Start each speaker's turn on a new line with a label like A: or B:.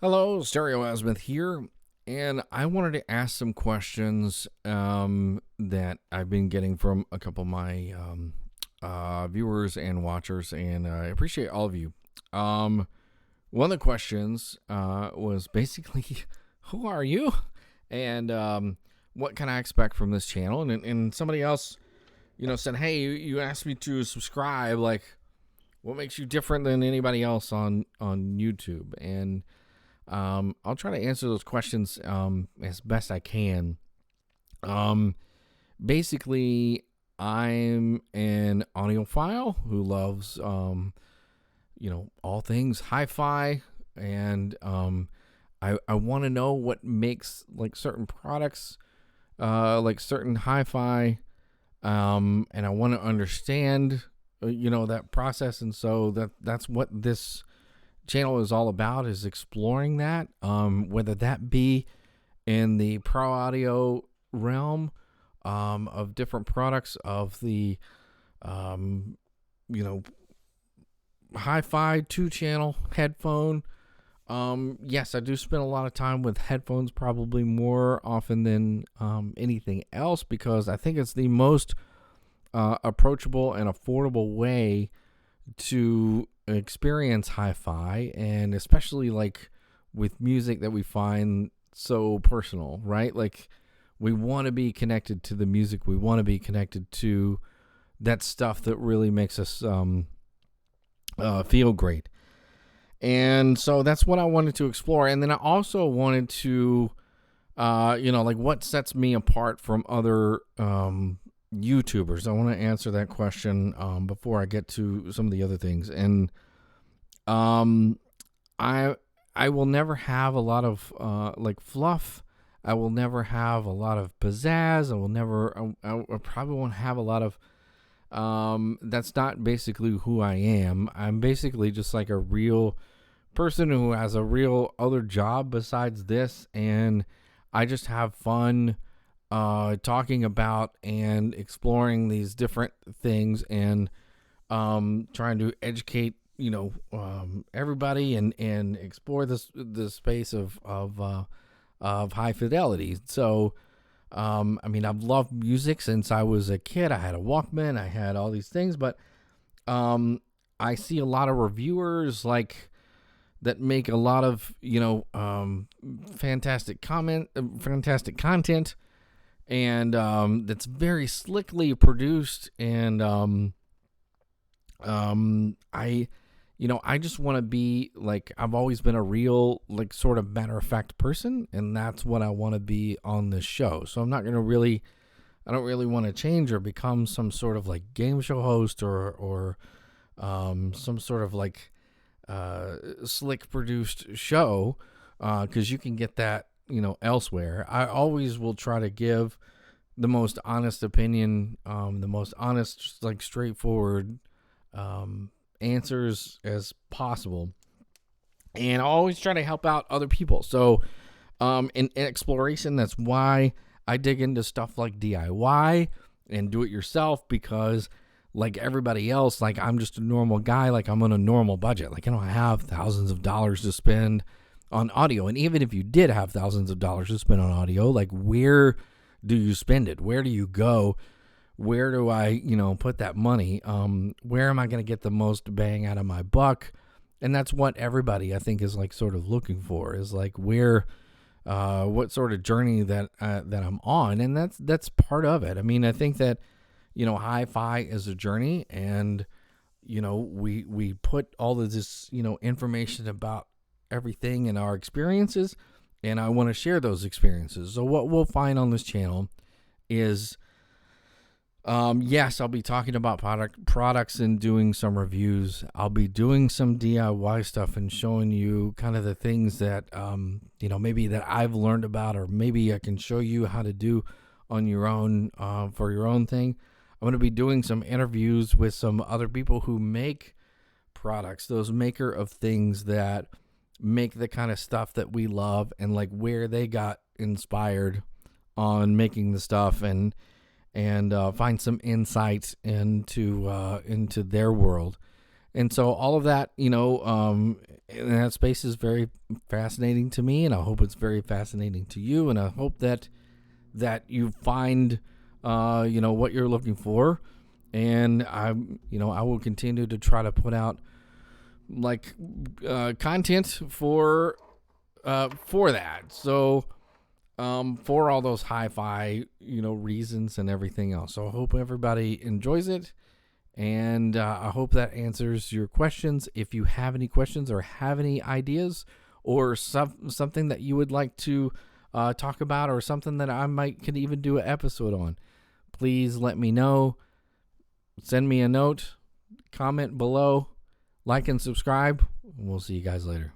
A: Hello, Stereo Azimuth here, and I wanted to ask some questions that I've been getting from a couple of my viewers and watchers, and I appreciate all of you. One of the questions was basically, who are you? And what can I expect from this channel? And somebody else, said, hey, you asked me to subscribe, like, what makes you different than anybody else on YouTube? And I'll try to answer those questions as best I can. Basically, I'm an audiophile who loves, all things hi-fi, and I want to know what makes like certain products, like certain hi-fi, and I want to understand, that process, and so that's what this channel is all about, is exploring that, whether that be in the pro audio realm, of different products of the hi-fi 2-channel headphone. Yes, I do spend a lot of time with headphones, probably more often than anything else, because I think it's the most approachable and affordable way to experience hi-fi, and especially like with music that we find so personal, right? Like, we want to be connected to the music, we want to be connected to that stuff that really makes us feel great. And so that's what I wanted to explore. And then I also wanted to like, what sets me apart from other YouTubers. I want to answer that question before I get to some of the other things. And I will never have a lot of like fluff. I will never have a lot of pizzazz. I probably won't have a lot of that's not basically who I am. I'm basically just like a real person who has a real other job besides this, and I just have fun talking about and exploring these different things, and trying to educate everybody, and explore this space of high fidelity. So I've loved music since I was a kid. I had a Walkman, I had all these things, but I see a lot of reviewers like that make a lot of fantastic content, and that's very slickly produced, and I just want to be like, I've always been a real, like, sort of matter of fact person, and that's what I want to be on this show. So I don't really want to change or become some sort of like game show host, or some sort of like slick produced show, because you can get that elsewhere. I always will try to give the most honest opinion, the most honest, like, straightforward answers as possible, and I always try to help out other people. So in exploration, that's why I dig into stuff like DIY and do it yourself, because like everybody else, like, I'm just a normal guy. Like, I'm on a normal budget. Like, I don't have thousands of dollars to spend on audio. And even if you did have thousands of dollars to spend on audio, like, where do you spend it? Where do you go? Where do I, put that money? Where am I going to get the most bang out of my buck? And that's what everybody, I think, is like sort of looking for, is like where, what sort of journey that I'm on. And that's part of it. I mean, I think that, hi-fi is a journey, and, we put all of this, information about everything in our experiences, and I want to share those experiences. So what we'll find on this channel is, yes, I'll be talking about products and doing some reviews. I'll be doing some DIY stuff and showing you kind of the things that, maybe that I've learned about, or maybe I can show you how to do on your own, for your own thing. I'm going to be doing some interviews with some other people who make products, those maker of things that make the kind of stuff that we love, and like where they got inspired on making the stuff, and find some insight into their world. And so all of that, in that space is very fascinating to me, and I hope it's very fascinating to you, and I hope that you find, what you're looking for, and I will continue to try to put out like content for that. So for all those hi-fi, reasons and everything else. So I hope everybody enjoys it. And I hope that answers your questions. If you have any questions or have any ideas or something that you would like to talk about, or something that I could even do an episode on, please let me know. Send me a note, comment below, like and subscribe. We'll see you guys later.